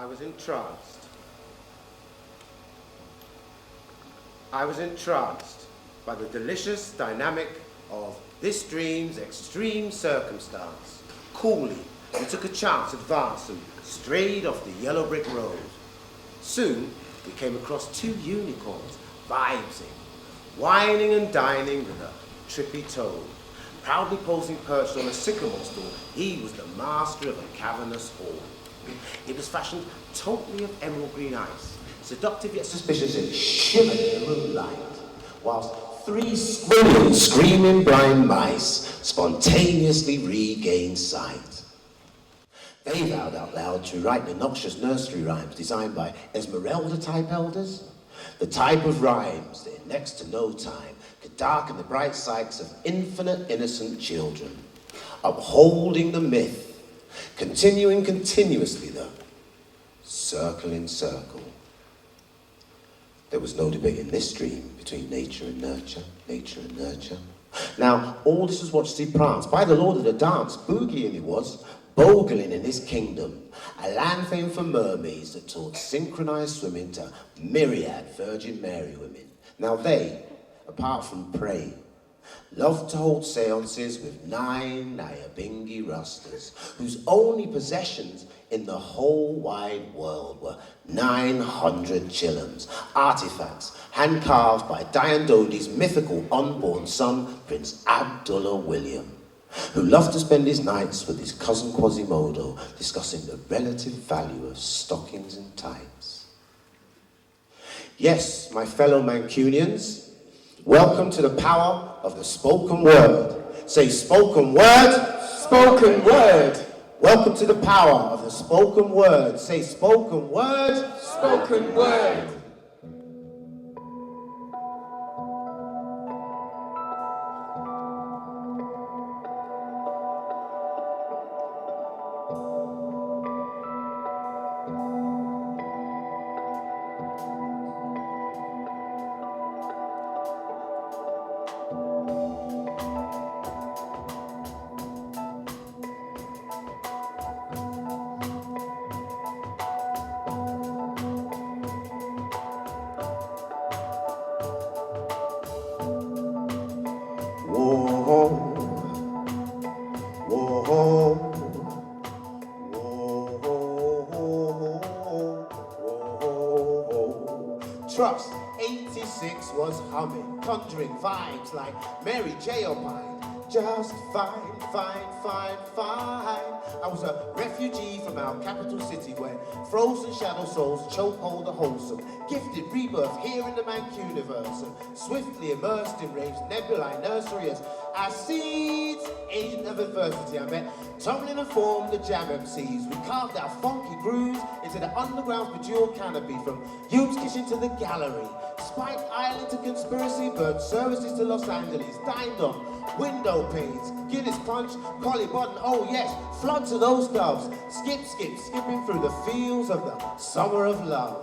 I was entranced. I was entranced by the delicious dynamic of this dream's extreme circumstance. Coolly, we took a chance, advanced, and strayed off the yellow brick road. Soon, we came across two unicorns, vibesing, whining and dining with a trippy toad. Proudly posing perched on a sycamore stool, he was the master of a cavernous hall. It was fashioned totally of emerald green ice, seductive yet suspicious and shimmered in the moonlight, whilst three squilling, screaming blind mice spontaneously regained sight. They vowed out loud to write the noxious nursery rhymes designed by Esmeralda-type elders, the type of rhymes that in next to no time could darken the bright sights of infinite innocent children, upholding the myth, continuing continuously the circle in circle. There was no debate in this dream between nature and nurture, nature and nurture. Now, all this was watched see prance by the lord of the dance, boogieing it was, bogling in his kingdom, a land famed for mermaids that taught synchronized swimming to myriad Virgin Mary women. Now they, apart from prey, loved to hold seances with 9 Nyabingi rusters, whose only possessions in the whole wide world were 900 chillums, artifacts hand-carved by Diane Dodi's mythical unborn son, Prince Abdullah William, who loved to spend his nights with his cousin Quasimodo discussing the relative value of stockings and tights. Yes, my fellow Mancunians, welcome to the power of the spoken word. Say spoken word. Spoken word. Welcome to the power of the spoken word. Say spoken word. Spoken word. Trust 86 was humming, conjuring vibes like Mary J. O'Pine. Just fine, fine, fine, fine. I was a refugee from our capital city where frozen shadow souls chokehold the wholesome. Gifted rebirth here in the Mancuniverse and swiftly immersed in rave's nebulae nursery as seeds, agent of adversity. I met tumbling and formed the jam MCs. We carved our funky grooves into the underground's bejeweled canopy from Hume's kitchen to the gallery. Spike Island to conspiracy, bird services to Los Angeles, dined on window panes, Guinness punch, collie button, oh yes, floods of those doves, skip, skip, skipping through the fields of the summer of love.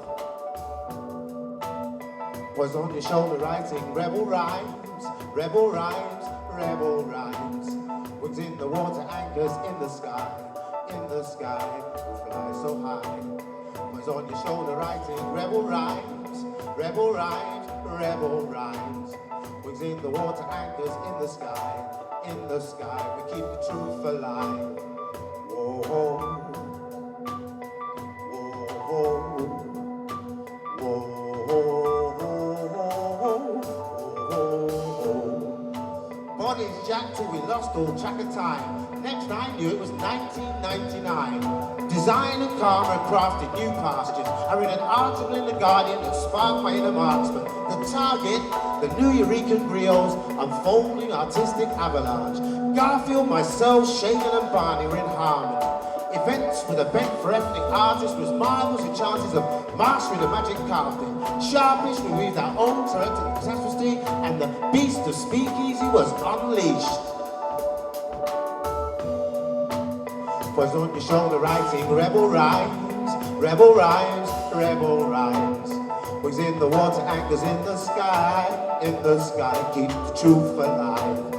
Was on your shoulder writing rebel rhymes, rebel rhymes, rebel rhymes. Was in the water, anchors in the sky, we fly so high. Was on your shoulder writing rebel rhymes, rebel rhymes, rebel rhymes. Wings in the water, anchors in the sky, we keep the truth alive. Whoa, whoa, whoa, whoa. Bodies jacked till we lost all track of time. Next I knew it was 1999. Design and karma crafted new pastures. I read an article in The Guardian that sparked my inner marksman. The target, the new Eureka griots, unfolding artistic avalanche. Garfield, myself, Shagan and Barney were in harmony. Events with a bent for ethnic artists was marvels and chances of mastering the magic carpet. Sharpish, we weaved our own terrific tapestry, and the beast of speakeasy was unleashed. Was on your shoulder writing rebel rhymes, rebel rhymes, rebel rhymes. Was in the water, anchors in the sky, keep the truth alive.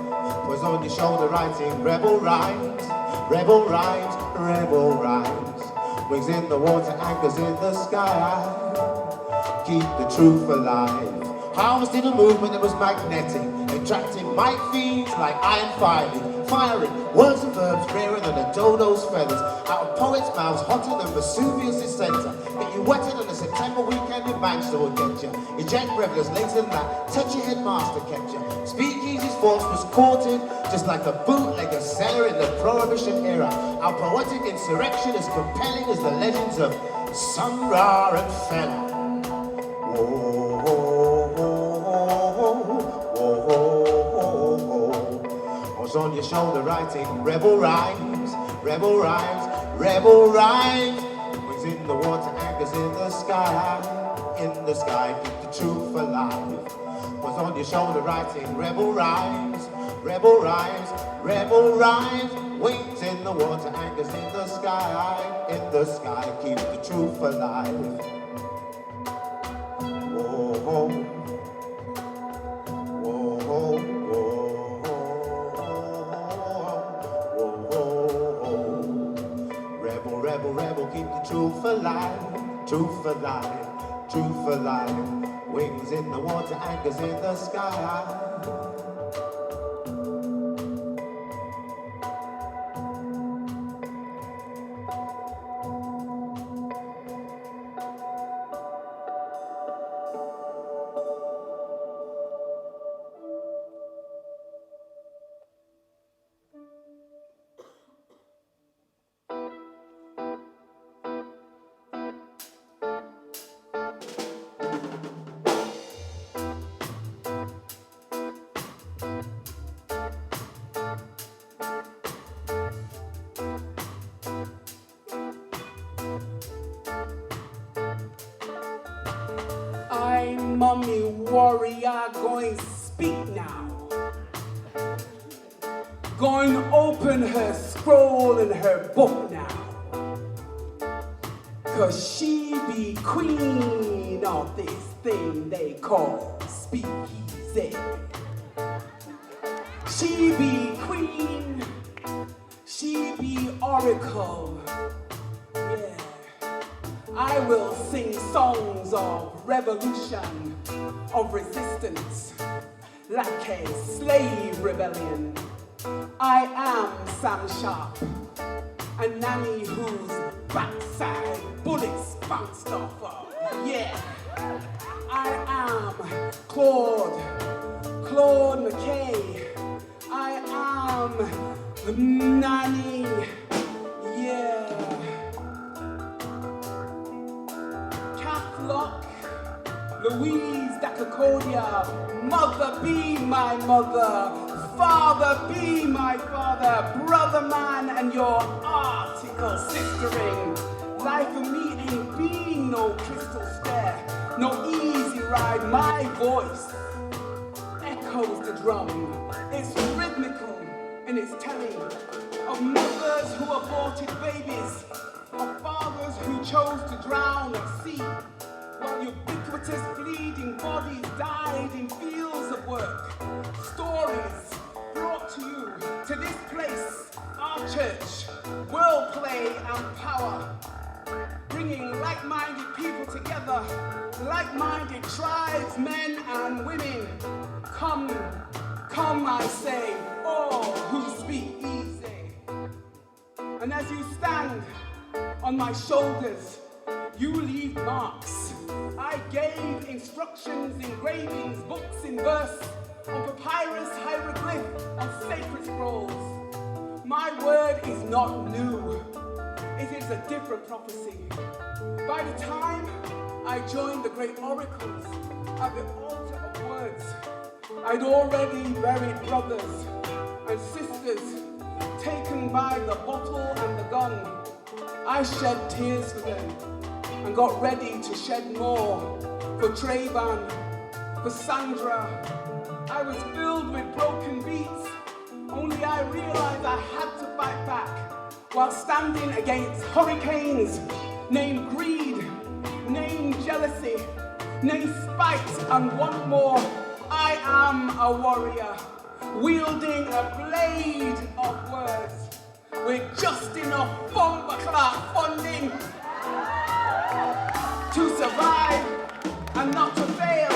Was on your shoulder writing rebel rhymes, rebel rhymes, rebel rhymes. Wings in the water, anchors in the sky. Keep the truth alive. Harvesting a movement that was magnetic, attracting might fiends like iron firing words and verbs rarer than a dodo's feathers. Out of poets' mouths, hotter than Vesuvius' center. Get you wetter than a September weekend in Manchester will get you. Eject revelers later than that, touch your headmaster kept you. Speakeasy's force was courted, just like a bootlegger seller in the Prohibition era. Our poetic insurrection is compelling as the legends of Sun Ra and Fela. Whoa, whoa, whoa, whoa, whoa. Was on your shoulder writing rebel rhymes, rebel rhymes, rebel rhymes. Wings in the water, anchors in the sky, keep the truth alive. Was on your shoulder writing rebel rhymes, rebel rhymes, rebel rhymes. Wings in the water, anchors in the sky, keep the truth alive. Whoa, whoa, whoa, whoa, whoa. Rebel, rebel, rebel, keep the truth alive, truth alive, truth alive. Wings in the water, anchors in the sky. Mummy warrior, going speak now. Going open her scroll and her book now. 'Cause she be queen of this thing they call speakeasy. She be queen, she be oracle. Yeah. I will sing songs of revolution, of resistance, like a slave rebellion. I am Sam Sharp, a nanny whose backside bullets bounced off of. Yeah, I am Claude McKay. I am the nanny. Yeah. Lock, Louise Dacacodia, mother be my mother, father be my father, brother man and your article sistering. Life for me ain't being no crystal stair, no easy ride. My voice echoes the drum. It's rhythmical and it's telling of mothers who aborted babies, of fathers who chose to drown at sea. While ubiquitous bleeding bodies died in fields of work. Stories brought to you, to this place, our church, world play and power. Bringing like-minded people together, like-minded tribes, men and women. Come, come, I say, all who speak easy. And as you stand on my shoulders, you leave marks. I gave instructions, engravings, books in verse, on papyrus, hieroglyph, on sacred scrolls. My word is not new. It is a different prophecy. By the time I joined the great oracles at the altar of words, I'd already buried brothers and sisters taken by the bottle and the gun. I shed tears for them and got ready to shed more for Trayvon, for Sandra. I was filled with broken beats, only I realized I had to fight back while standing against hurricanes named greed, named jealousy, named spite, and one more. I am a warrior, wielding a blade of words with just enough bomber class funding to survive and not to fail.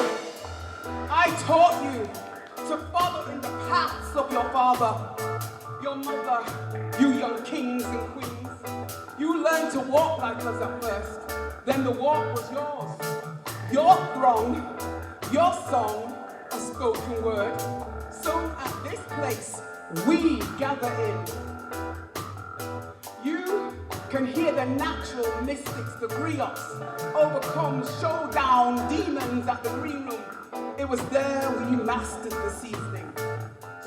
I taught you to follow in the paths of your father, your mother, you young kings and queens. You learned to walk like us at first, then the walk was yours. Your throng, your song, a spoken word, sung at this place we gather in. You can hear the natural mystics, the griots, overcome, showdown demons at the green room. It was there we mastered the seasoning,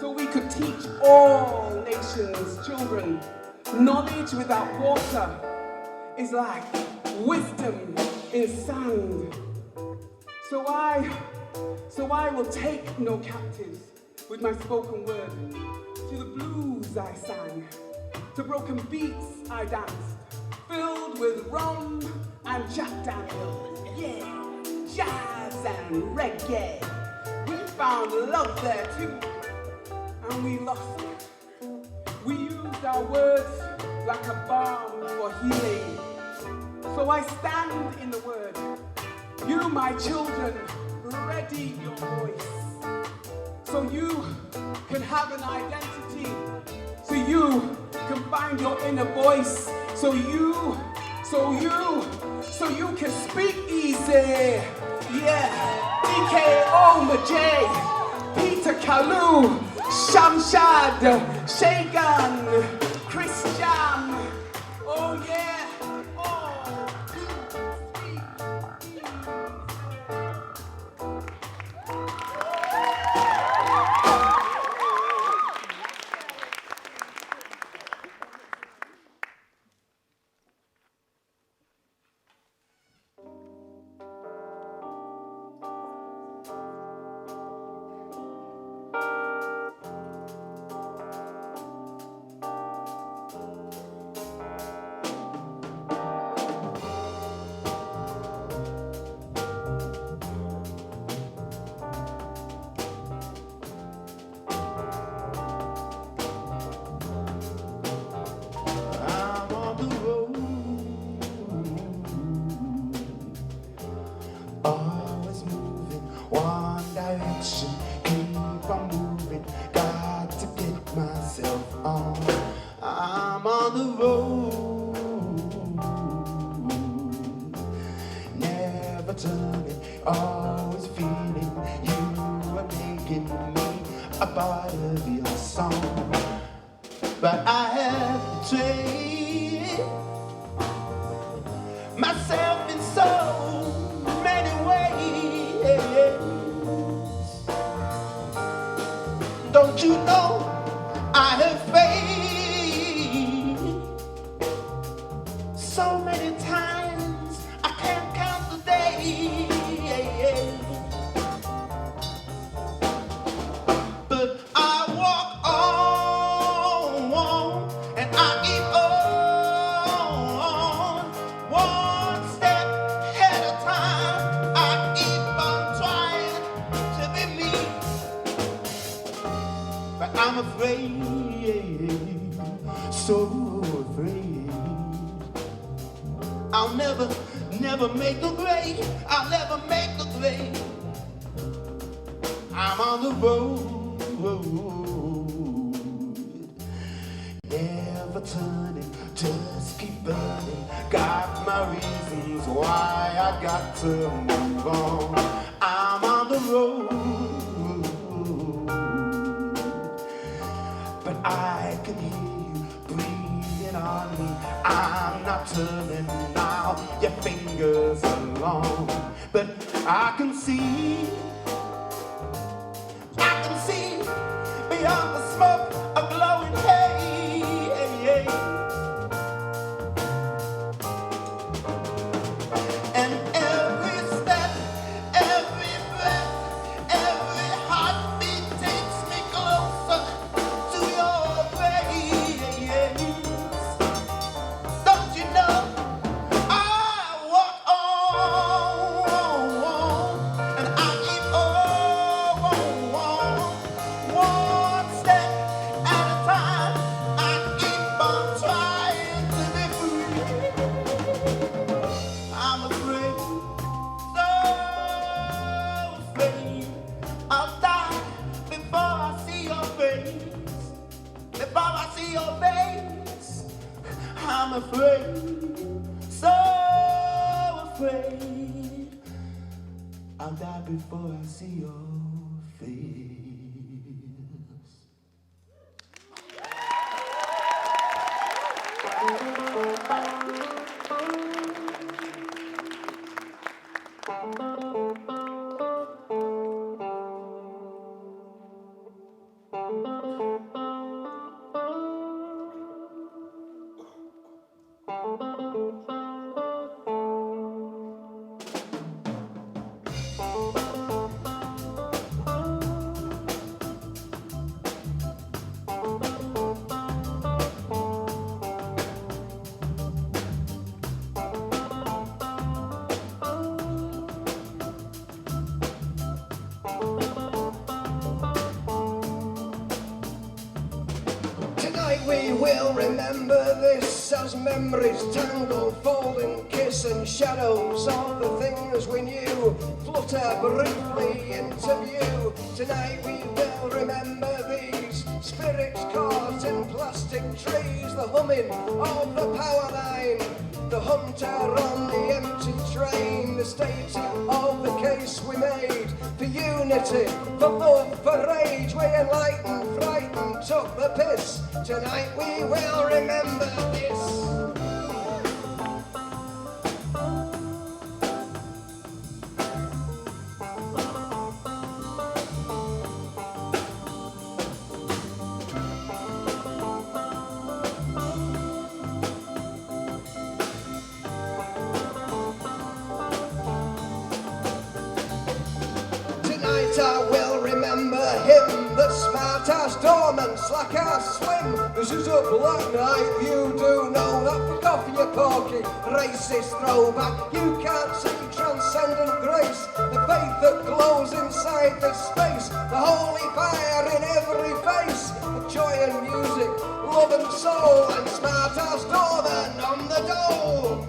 so we could teach all nations' children. Knowledge without water is like wisdom in sand. So I will take no captives with my spoken word. To the blues I sang, to broken beats I danced, filled with rum and Jack Daniels, yeah, jazz and reggae. We found love there too, and we lost it. We used our words like a balm for healing. So I stand in the word. You, my children, ready your voice, so you can have an identity, so you can find your inner voice, so you can speak easy. Yeah, DK Majay, Peter Kalu, Shamshad, Shagan, Chris Jam. Oh yeah, oh, you speak easy. I keep afraid, so afraid. I'll die before I see your face. We will remember this as memories tangle, fall and kiss, and shadows of the things we knew flutter briefly into view. Tonight we will remember these spirits caught in plastic trees, the humming of the power line, the hunter on the empty train, the state of the case we made for unity, for love, for rage. We enlightened, frightened, took the piss. Tonight we will remember this. Tonight I will remember him, the smart-ass doorman, slack-ass swim. This is a black night, you do know that. Fuck off, you porky, racist throwback. You can't see transcendent grace, the faith that glows inside this space, the holy fire in every face, of joy and music, love and soul, and smart-ass doorman on the dole.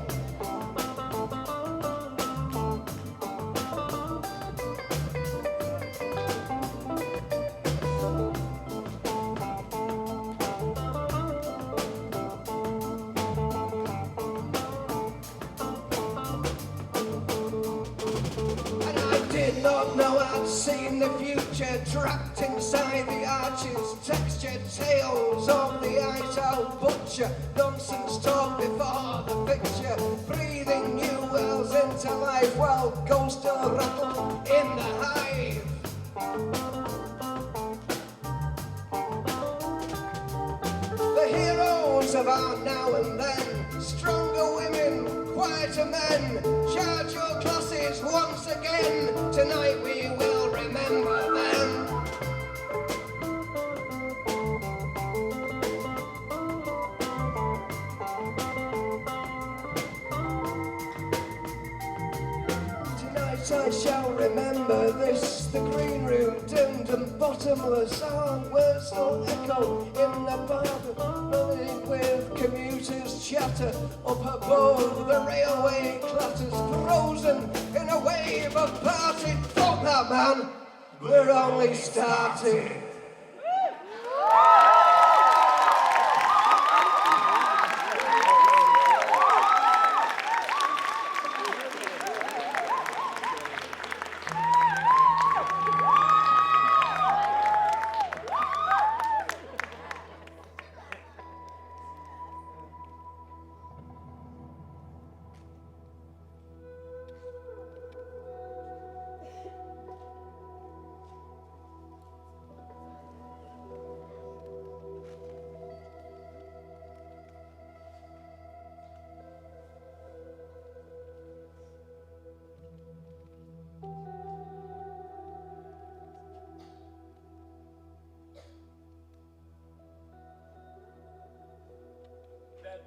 Did not know I'd seen the future trapped inside the arches, textured tales of the eyes-out butcher, nonsense talk before the picture, breathing new wells into life while ghosts still rattle in the hive. The heroes of our now and then, stronger women, quieter men, charge your classes once again. Tonight we will remember them. Tonight I shall remember this, the green room dimmed and bottomless. Our words still echo in the barber, running with commuters chatter. Up above the railway clatters, frozen in a wave of party. Fuck that, man, we're only starting.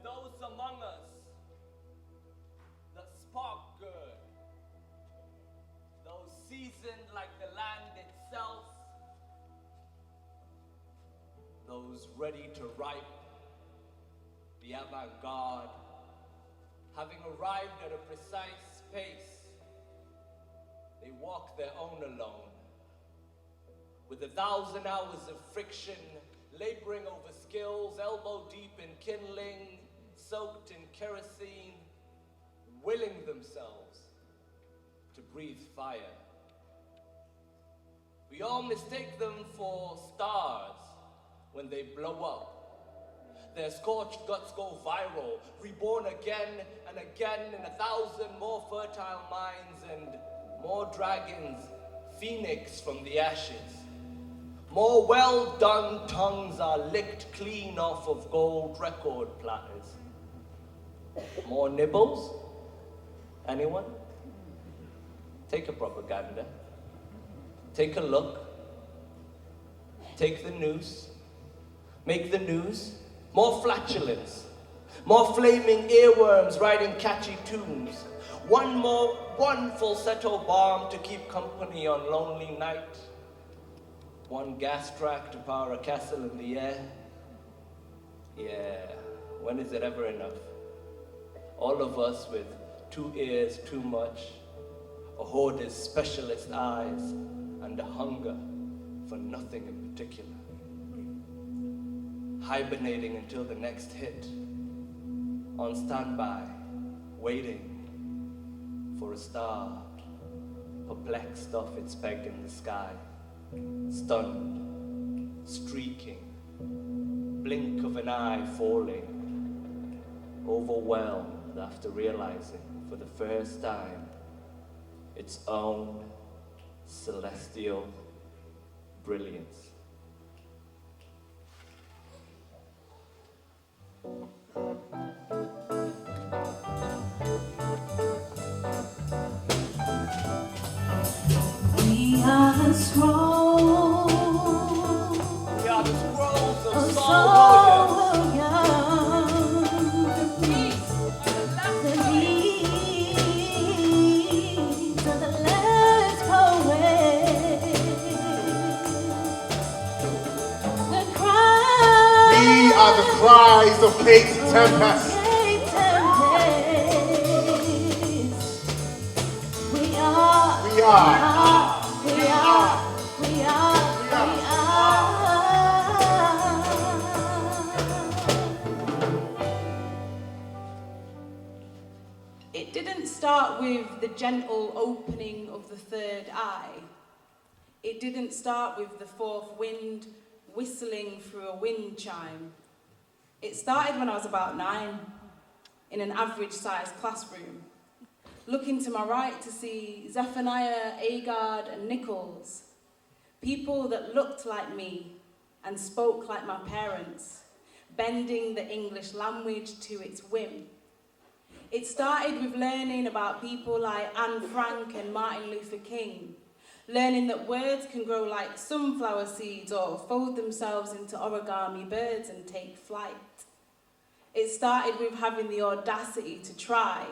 Those among us that spark good, those seasoned like the land itself, those ready to ripe, the avant-garde, having arrived at a precise pace, they walk their own alone, with 1,000 hours of friction, laboring over skills, elbow deep in kindling, soaked in kerosene, willing themselves to breathe fire. We all mistake them for stars when they blow up. Their scorched guts go viral, reborn again and again in 1,000 more fertile minds and more dragons, phoenix from the ashes. More well-done tongues are licked clean off of gold record platters. More nibbles? Anyone? Take a propaganda. Take a look. Take the news. Make the news. More flatulence. More flaming earworms writing catchy tunes. One falsetto bomb to keep company on lonely night. One gas track to power a castle in the air. Yeah, when is it ever enough? All of us with 2 ears too much, a hoarder's specialist eyes, and a hunger for nothing in particular. Hibernating until the next hit, on standby, waiting for a star, perplexed off its peg in the sky, stunned, streaking, blink of an eye falling, overwhelmed after realizing for the first time its own celestial brilliance. We are the scrolls. We are the scrolls of Soul Saul young. The deeds of the last poet. The cries. We are the cries of Katie Tempest. Kate Tempest. We are. We are. It didn't start with the gentle opening of the third eye. It didn't start with the fourth wind whistling through a wind chime. It started when I was about 9, in an average-sized classroom, looking to my right to see Zephaniah, Agard, and Nichols, people that looked like me and spoke like my parents, bending the English language to its whim. It started with learning about people like Anne Frank and Martin Luther King, learning that words can grow like sunflower seeds or fold themselves into origami birds and take flight. It started with having the audacity to try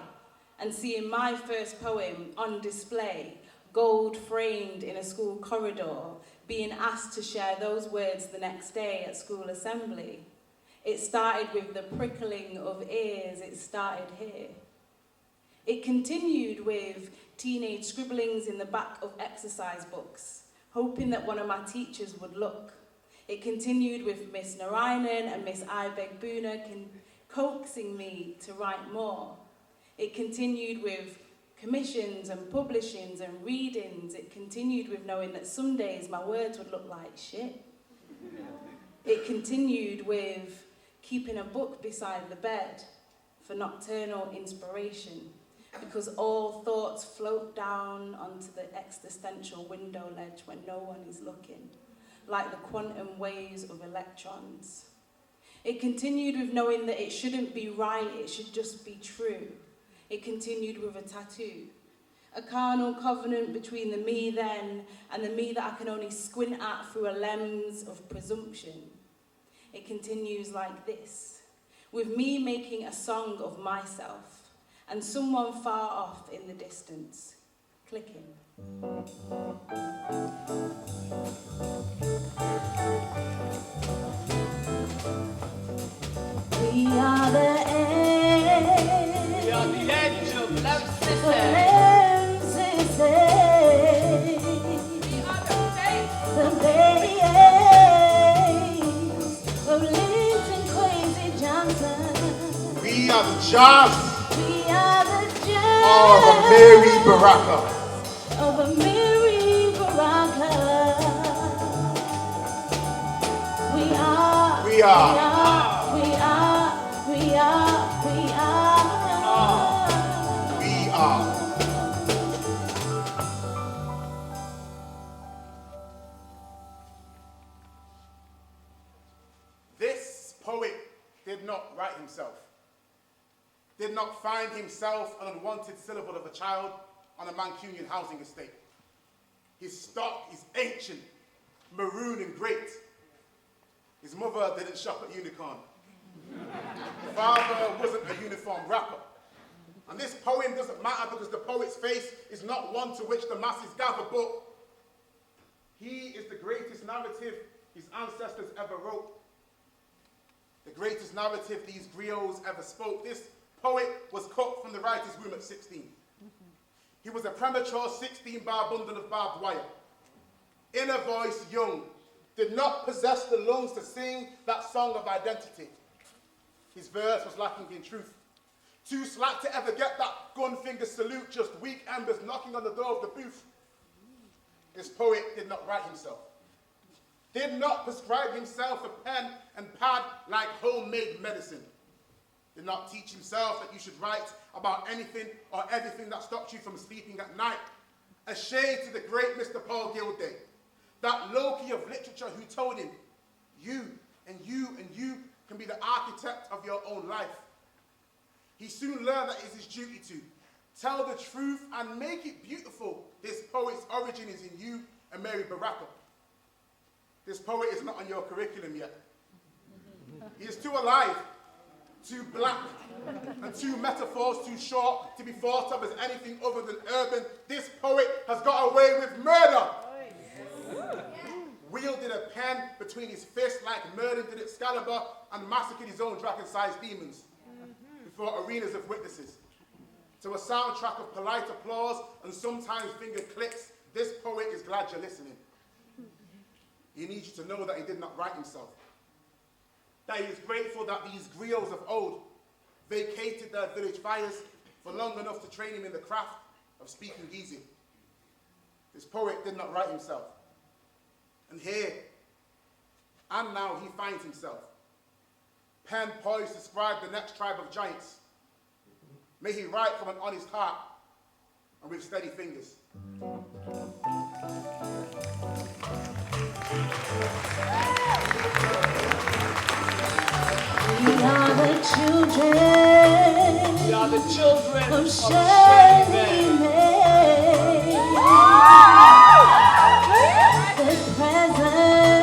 and seeing my first poem on display, gold framed in a school corridor, being asked to share those words the next day at school assembly. It started with the prickling of ears. It started here. It continued with teenage scribblings in the back of exercise books, hoping that one of my teachers would look. It continued with Miss Narayanan and Miss Ibeg Boona coaxing me to write more. It continued with commissions and publishings and readings. It continued with knowing that some days my words would look like shit. It continued with keeping a book beside the bed for nocturnal inspiration, because all thoughts float down onto the existential window ledge when no one is looking, like the quantum waves of electrons. It continued with knowing that it shouldn't be right, it should just be true. It continued with a tattoo, a carnal covenant between the me then and the me that I can only squint at through a lens of presumption. It continues like this, with me making a song of myself and someone far off in the distance, clicking. We are the edge. We are the edge of The Lamsisset. lenses. We are the face. The base of Linton Kwesi Johnson. We Jazz We are the jazz of Mary Baraka. of a Mary Baraka. We are. We are. We are. We are. We are. We are. This poet did not write himself. Did not find himself an unwanted syllable of a child on a Mancunian housing estate. His stock is ancient, maroon and great. His mother didn't shop at Unicorn. Father wasn't a uniform rapper. And this poem doesn't matter because the poet's face is not one to which the masses gather, but he is the greatest narrative his ancestors ever wrote. The greatest narrative these griots ever spoke. This poet was cut from the writer's womb at 16. He was a premature 16-bar bundle of barbed wire. Inner voice young, did not possess the lungs to sing that song of identity. His verse was lacking in truth. Too slack to ever get that gun finger salute, just weak embers knocking on the door of the booth. This poet did not write himself. Did not prescribe himself a pen and pad like homemade medicine. Did not teach himself that you should write about anything or everything that stopped you from sleeping at night. A shade to the great Mr. Paul Gilday, that Loki of literature who told him, you and you and you can be the architect of your own life. He soon learned that it is his duty to tell the truth and make it beautiful. This poet's origin is in you and Mary Baraka. This poet is not on your curriculum yet. He is too alive, too black, and too metaphors too short to be thought of as anything other than urban. This poet has got away with murder. Wielded a pen between his fists like Merlin did Excalibur and massacred his own dragon-sized demons before arenas of witnesses. To a soundtrack of polite applause and sometimes finger clicks, this poet is glad you're listening. He needs you to know that he did not write himself. That he is grateful that these griots of old vacated their village fires for long enough to train him in the craft of speaking easy. This poet did not write himself. And here, and now he finds himself. Pen poised to scribe the next tribe of giants. May he write from an honest heart and with steady fingers. We are the children. We are the children of of Shirley Shirley May. May. The presence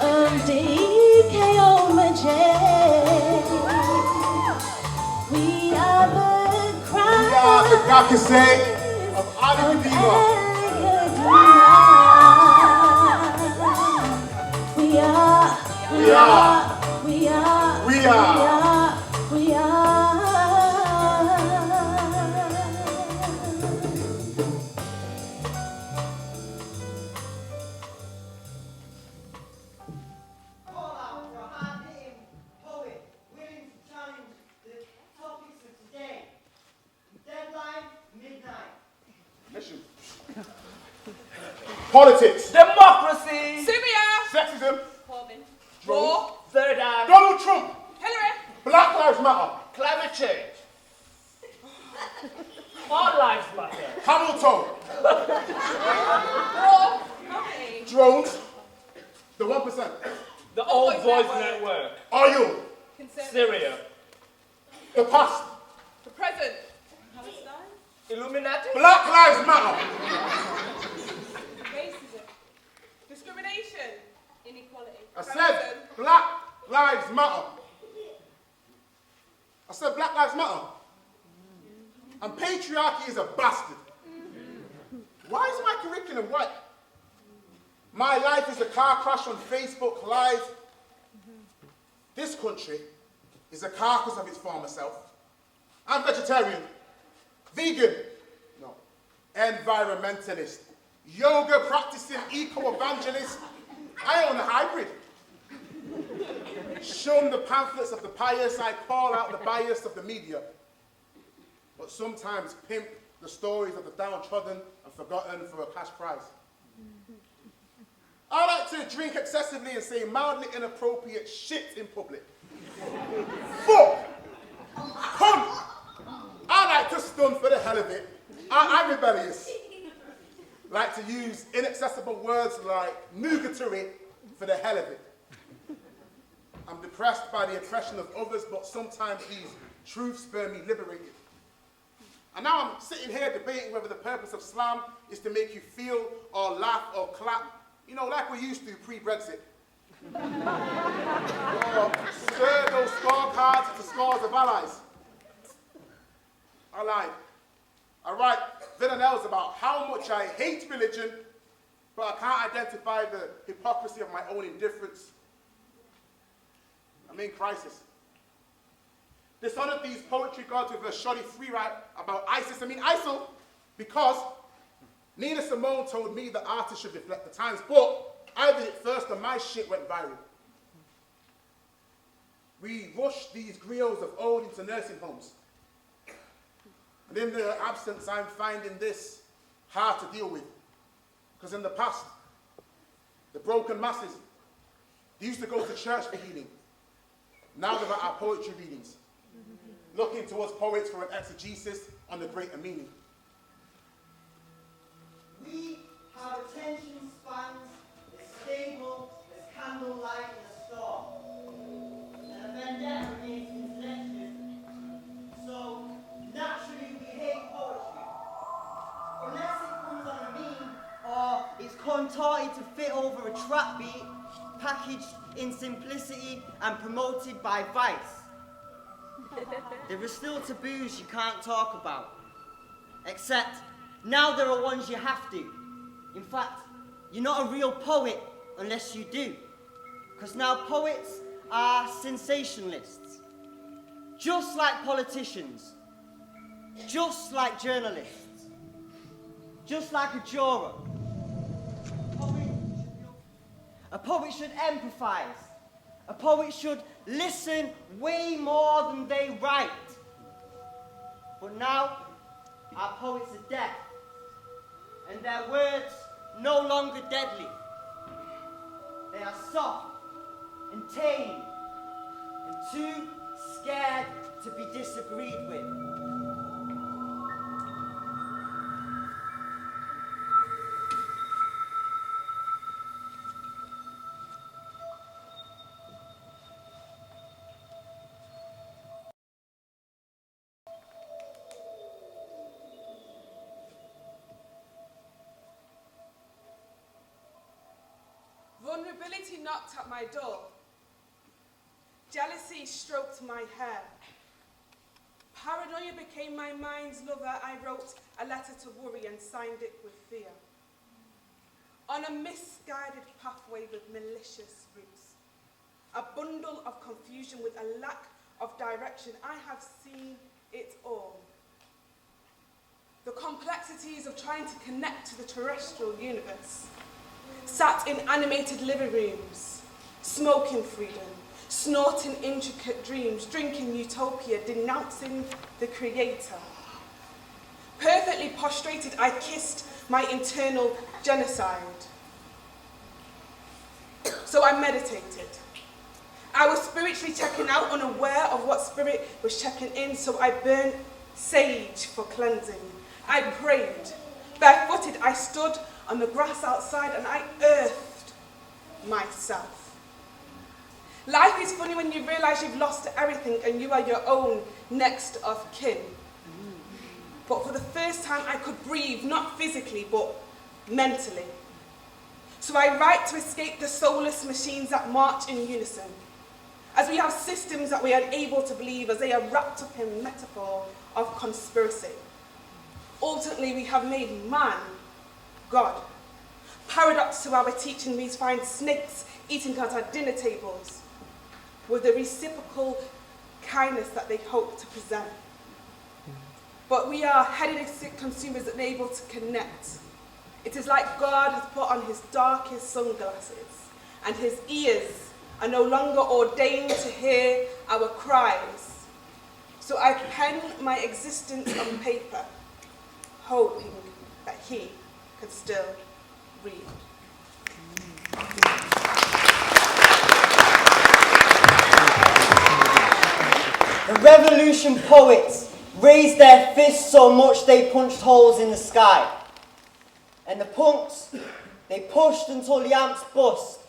of DKOMJ. We are the cry. We are the Gakase of Ali Gadema. We are. We are. We are. We are. We are. Call out for a hard-hitting poet willing to challenge the topics of today. Deadline, midnight. Mission. Politics. Democracy. Syria, Sexism. Corbyn, War. Third eye. Donald Trump. Hillary, Black Lives Matter. Climate change. All lives matter. Hamilton. War, poverty, Drones. The 1%. The Old Boys Network. Oil. Conservative, Syria. The past. the present, Palestine, Illuminati. Black Lives Matter. racism, discrimination, inequality. I said Black Lives Matter. I said Black Lives Matter. And patriarchy is a bastard. Why is my curriculum white? My life is a car crash on Facebook Live. This country is a carcass of its former self. I'm vegetarian, vegan, no, environmentalist, yoga practicing eco-evangelist. I own a hybrid. shun the pamphlets of the pious, I call out the bias of the media. But sometimes pimp the stories of the downtrodden and forgotten for a cash prize. I like to drink excessively and say mildly inappropriate shit in public. Fuck! Cunt! I like to stun for the hell of it. I'm rebellious. Like to use inaccessible words like nugatory for the hell of it. I'm depressed by the oppression of others, but sometimes these truths spur me liberated. And now I'm sitting here debating whether the purpose of slam is to make you feel or laugh or clap, you know, like we used to pre-Brexit. Or stir those scorecards to scores of allies. I lied. I write villanelles about how much I hate religion, but I can't identify the hypocrisy of my own indifference. I'm in crisis. Dishonored these poetry gods with a shoddy free write about ISIL, because Nina Simone told me that artists should reflect the times, but I did it first and my shit went viral. We rush these griots of old into nursing homes. And in their absence, I'm finding this hard to deal with. Because in the past, the broken masses, they used to go to church for healing. Now they're at our poetry readings, looking towards poets for an exegesis on the greater meaning. We have attention spans as stable as candlelight in a storm, and a vendetta against intellectualism. So, naturally we hate poetry, unless it comes on a meme or it's contorted to fit over a trap beat, packaged in simplicity and promoted by Vice. There are still taboos you can't talk about, except now there are ones you have to. In fact, you're not a real poet unless you do, because now poets are sensationalists, just like politicians, just like journalists, just like a juror. A poet should empathize. A poet should listen way more than they write. But now, our poets are deaf, and their words no longer deadly. They are soft and tame, and too scared to be disagreed with. Vulnerability knocked at my door. Jealousy stroked my hair. Paranoia became my mind's lover. I wrote a letter to worry and signed it with fear. On a misguided pathway with malicious roots, a bundle of confusion with a lack of direction, I have seen it all. The complexities of trying to connect to the terrestrial universe. Sat in animated living rooms, smoking freedom, snorting intricate dreams, drinking utopia, denouncing the creator. Perfectly prostrated, I kissed my internal genocide. So I meditated. I was spiritually checking out, unaware of what spirit was checking in, so I burned sage for cleansing. I prayed. Barefooted, I stood on the grass outside and I earthed myself. Life is funny when you realize you've lost everything and you are your own next of kin. But for the first time I could breathe, not physically, but mentally. So I write to escape the soulless machines that march in unison. As we have systems that we are unable to believe, as they are wrapped up in metaphor of conspiracy. Ultimately, we have made man God. Paradox to our teaching, we find snakes eating at our dinner tables with the reciprocal kindness that they hope to present. But we are hedonistic consumers unable to connect. It is like God has put on his darkest sunglasses and his ears are no longer ordained to hear our cries. So I pen my existence on paper, hoping that he could still read. The Revolution poets raised their fists so much they punched holes in the sky. And the punks, they pushed until the amps bust,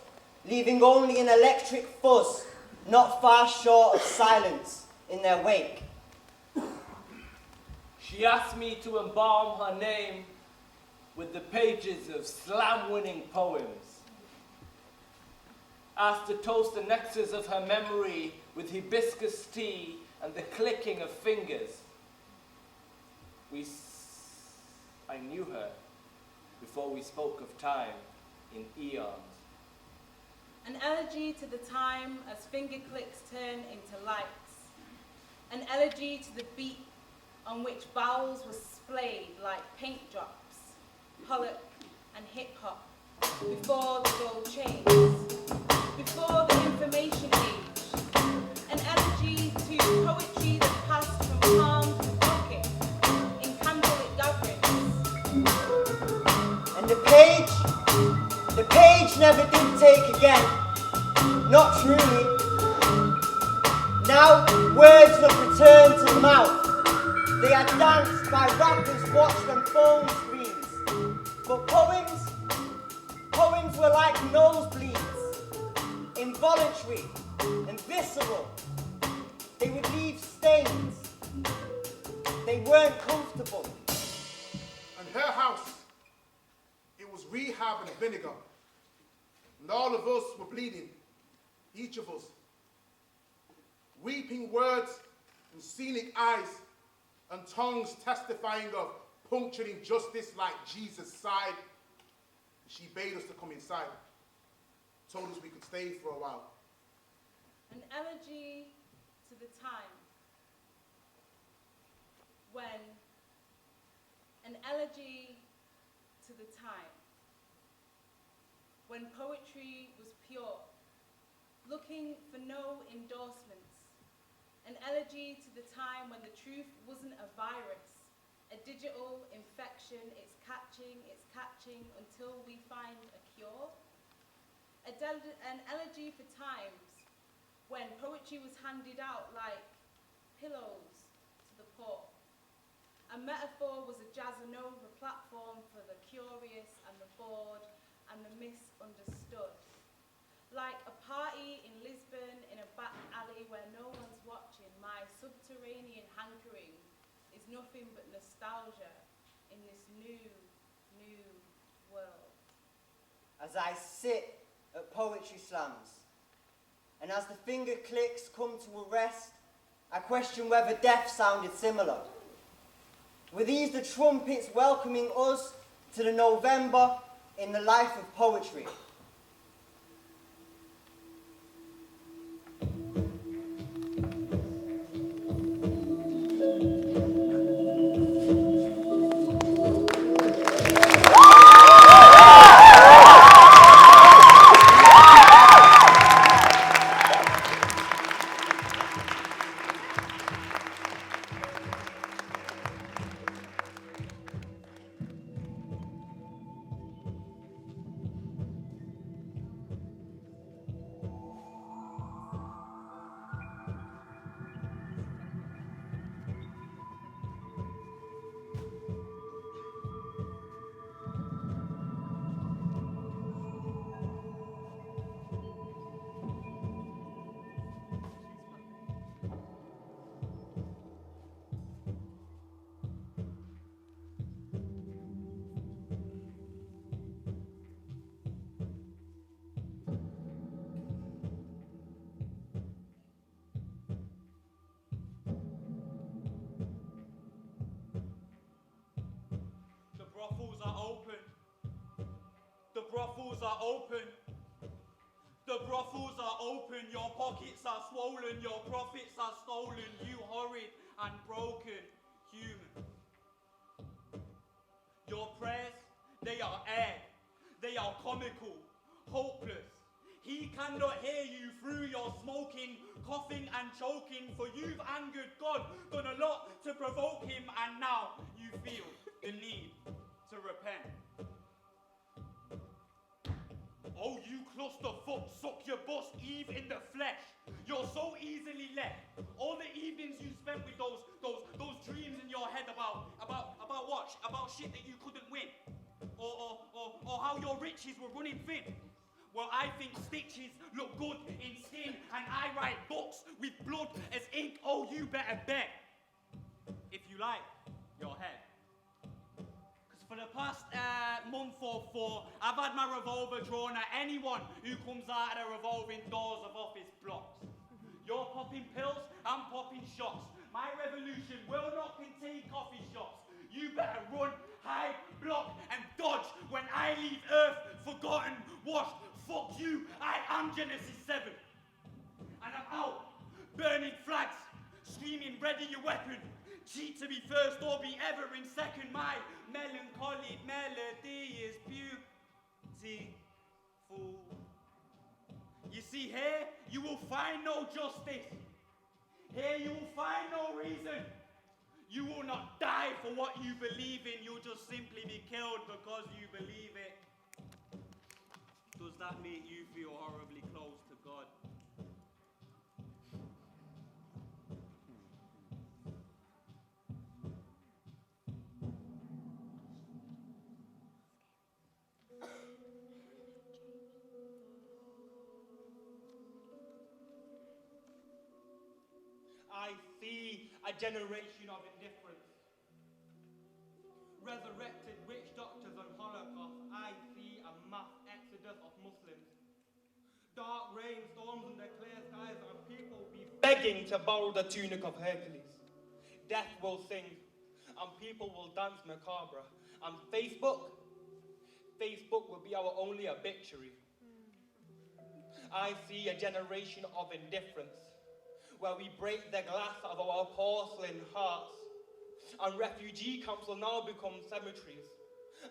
leaving only an electric fuzz, not far short of silence in their wake. She asked me to embalm her name with the pages of slam-winning poems. Asked to toast the nexus of her memory with hibiscus tea and the clicking of fingers. I knew her before we spoke of time in eons. An elegy to the time as finger clicks turn into lights. An elegy to the beat on which vowels were splayed like paint drops, Pollock and hip-hop, before the gold chains, before the information age. An elegy to poetry that passed from palm to pocket in candlelit gatherings. And the page never did take again, not truly. Now words have returned to the mouth. They are danced by rappers watched on phone screens. But poems were like nosebleeds, involuntary and visceral. They would leave stains. They weren't comfortable. And her house, it was rehab and vinegar. And all of us were bleeding, each of us. Weeping words and scenic eyes and tongues testifying of puncturing justice like Jesus sighed. She bade us to come inside, told us we could stay for a while. An elegy to the time when, an elegy to the time when poetry was pure, looking for no endorsements. An elegy to the time when the truth wasn't a virus, a digital infection. It's catching until we find a cure. An elegy for times when poetry was handed out like pillows to the poor. A metaphor was a jazzanova platform for the curious and the bored and the misunderstood. Like a party in Lisbon in a back alley where no one's watching, my subterranean hankering is nothing but nostalgia in this new world. As I sit at poetry slams, and as the finger clicks come to a rest, I question whether death sounded similar. Were these the trumpets welcoming us to the November in the life of poetry? brothels are open. The brothels are open, your pockets are swollen, your profits are stolen, you horrid and broken human. Your prayers, they are air, they are comical, hopeless, He cannot hear you through your smoking, coughing and choking, for you've angered God, done a lot to provoke him, and now you feel the need to repent. Oh, you clusterfuck, suck your bus, Eve in the flesh. You're so easily led. All the evenings you spent with those dreams in your head about what? About shit that you couldn't win. Or how your riches were running thin. Well, I think stitches look good in skin, and I write books with blood as ink. Oh, you better bet, if you like, your head. Because for the past month or 4, I've had my revolver drawn at anyone who comes out of the revolving doors of office blocks. You're popping pills, I'm popping shots. My revolution will not contain coffee shops. You better run, hide, block, and dodge when I leave Earth forgotten, washed. Fuck you, I am Genesis 7. And I'm out, burning flags, screaming, ready your weapon. Cheat to be first or be ever in second. My melancholy melody is beautiful. You see, here you will find no justice. Here you will find no reason. You will not die for what you believe in. You'll just simply be killed because you believe it. Does that make you feel horribly close to God? I see a generation of indifference. Resurrected witch doctors and Holocaust. I see a mass exodus of Muslims. Dark rainstorms and the clear skies, and people will be begging to borrow the tunic of Hercules. Death will sing, and people will dance macabre. And Facebook will be our only obituary. I see a generation of indifference, where we break the glass of our porcelain hearts, and refugee camps will now become cemeteries,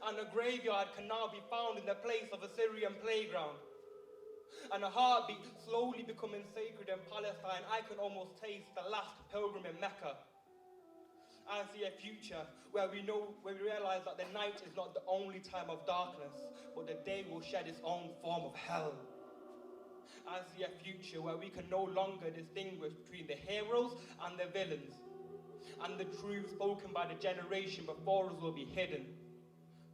and a graveyard can now be found in the place of a Syrian playground, and a heartbeat slowly becoming sacred in Palestine. I can almost taste the last pilgrim in Mecca. I see a future where we realize that the night is not the only time of darkness, but the day will shed its own form of hell. I see a future where we can no longer distinguish between the heroes and the villains, and the truth spoken by the generation before us will be hidden.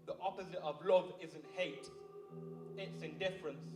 The opposite of love isn't hate, it's indifference.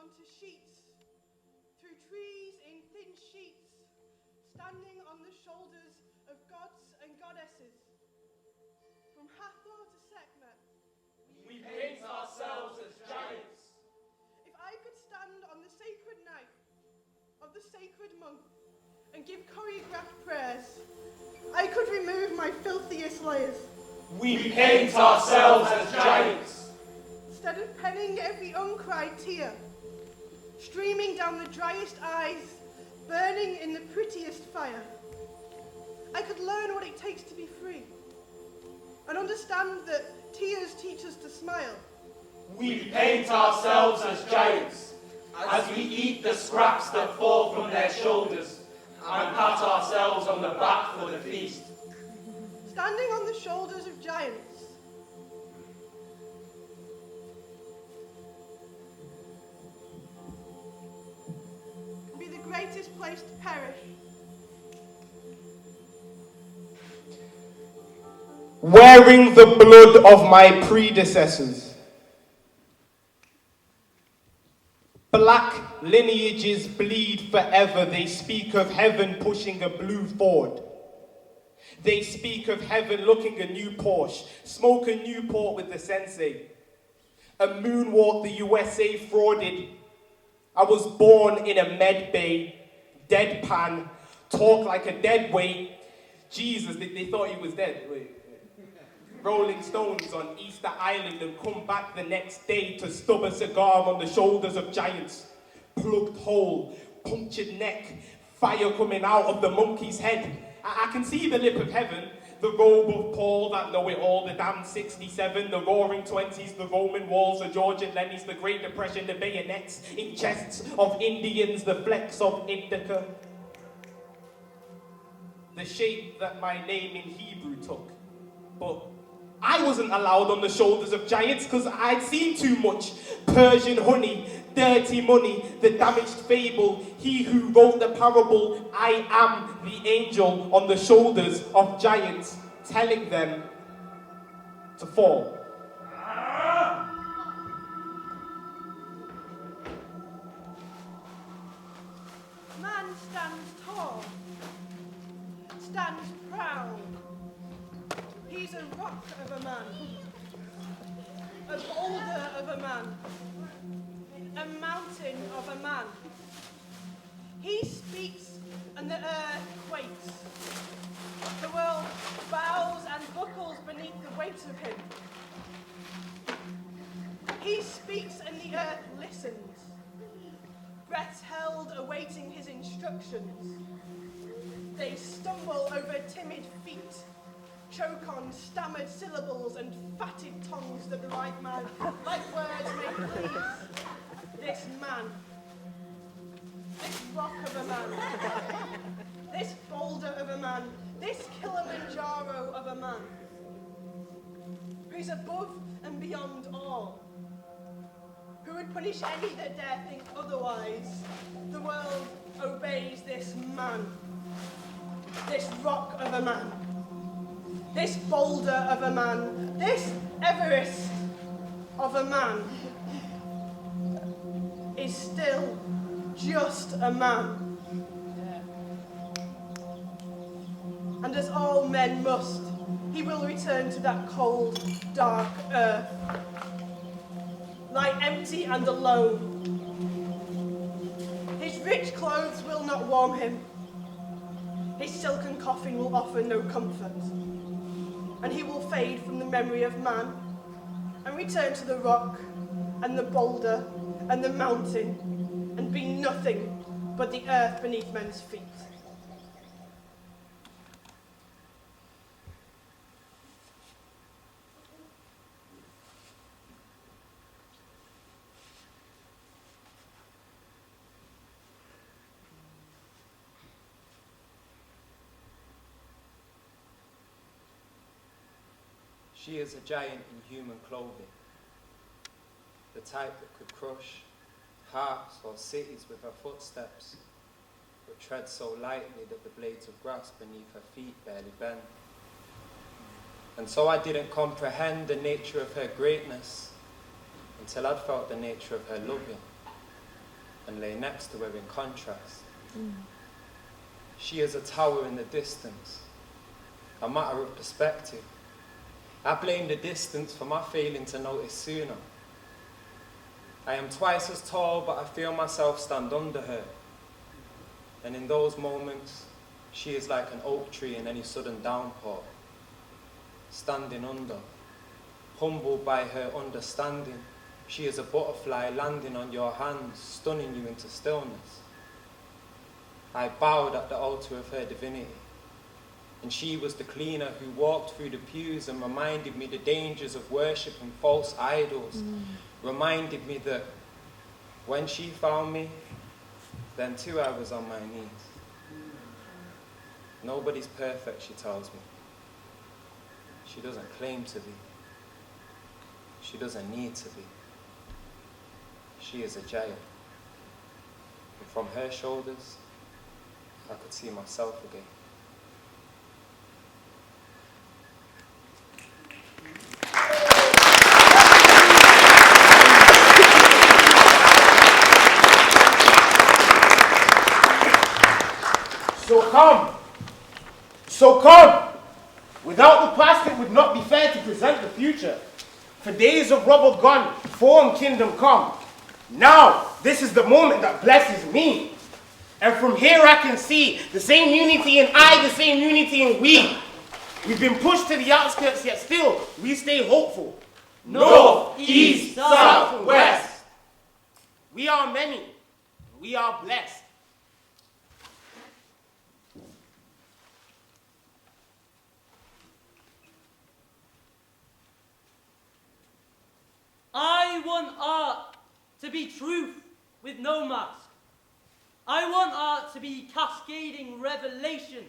onto sheets, through trees in thin sheets, standing on the shoulders of gods and goddesses. From Hathor to Sekhmet, we paint ourselves as giants. If I could stand on the sacred night of the sacred month and give choreographed prayers, I could remove my filthiest layers. We paint ourselves as giants. Instead of penning every uncried tear, streaming down the driest eyes, burning in the prettiest fire, I could learn what it takes to be free and understand that tears teach us to smile. We paint ourselves as giants as we eat the scraps that fall from their shoulders and pat ourselves on the back for the feast. Standing on the shoulders of giants, be the greatest place to perish. Wearing the blood of my predecessors, Black lineages bleed forever. They speak of heaven pushing a blue Ford. They speak of heaven looking a new Porsche, smoke a Newport with the sensei. A moonwalk the USA frauded. I was born in a med bay, deadpan, talk like a dead weight. Jesus, they thought he was dead. Wait. Rolling Stones on Easter Island and come back the next day to stub a cigar on the shoulders of giants. Plugged hole, punctured neck, fire coming out of the monkey's head. I can see the lip of heaven, the robe of Paul that know it all, the damn 67, the roaring 20s, the Roman walls, the Georgian Lennies, the Great Depression, the bayonets in chests of Indians, the flecks of Indica. The shape that my name in Hebrew took. But I wasn't allowed on the shoulders of giants because I'd seen too much. Persian honey, dirty money, the damaged fable. He who wrote the parable, I am the angel on the shoulders of giants, telling them to fall. Man stands tall, stands proud. He's a rock of a man, a boulder of a man, a mountain of a man. He speaks and the earth quakes. The world bows and buckles beneath the weight of him. He speaks and the earth listens, breaths held awaiting his instructions. They stumble over timid feet, choke on stammered syllables and fatted tongues that the right man, like words, may please. This man, this rock of a man, this boulder of a man, this Kilimanjaro of a man, who's above and beyond all, who would punish any that dare think otherwise. The world obeys this man, this rock of a man, this boulder of a man, this Everest of a man, is still just a man. And as all men must, he will return to that cold, dark earth, lie empty and alone. His rich clothes will not warm him. His silken coffin will offer no comfort. And he will fade from the memory of man and return to the rock and the boulder and the mountain and be nothing but the earth beneath men's feet. She is a giant in human clothing, the type that could crush hearts or cities with her footsteps, but tread so lightly that the blades of grass beneath her feet barely bend. And so I didn't comprehend the nature of her greatness until I'd felt the nature of her loving and lay next to her in contrast. She is a tower in the distance, a matter of perspective. I blame the distance for my failing to notice sooner. I am twice as tall, but I feel myself stand under her. And in those moments, she is like an oak tree in any sudden downpour, standing under. Humbled by her understanding, she is a butterfly landing on your hands, stunning you into stillness. I bowed at the altar of her divinity, and she was the cleaner who walked through the pews and reminded me the dangers of worshipping false idols, reminded me that when she found me, then too I was on my knees. Nobody's perfect, she tells me. She doesn't claim to be. She doesn't need to be. She is a giant. And from her shoulders, I could see myself again. come. So come. Without the past, it would not be fair to present the future. For days of rubble gone, form kingdom come. Now, this is the moment that blesses me. And from here I can see the same unity in I, the same unity in we. We've been pushed to the outskirts, yet still we stay hopeful. North, east, south, west. We are many. We are blessed. I want art to be truth with no mask. I want art to be cascading revelation,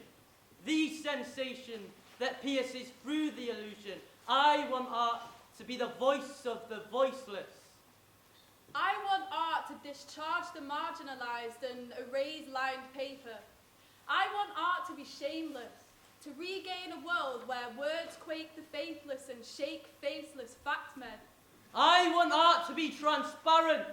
the sensation that pierces through the illusion. I want art to be the voice of the voiceless. I want art to discharge the marginalized and erase lined paper. I want art to be shameless, to regain a world where words quake the faithless and shake faceless fact men. I want art to be transparent.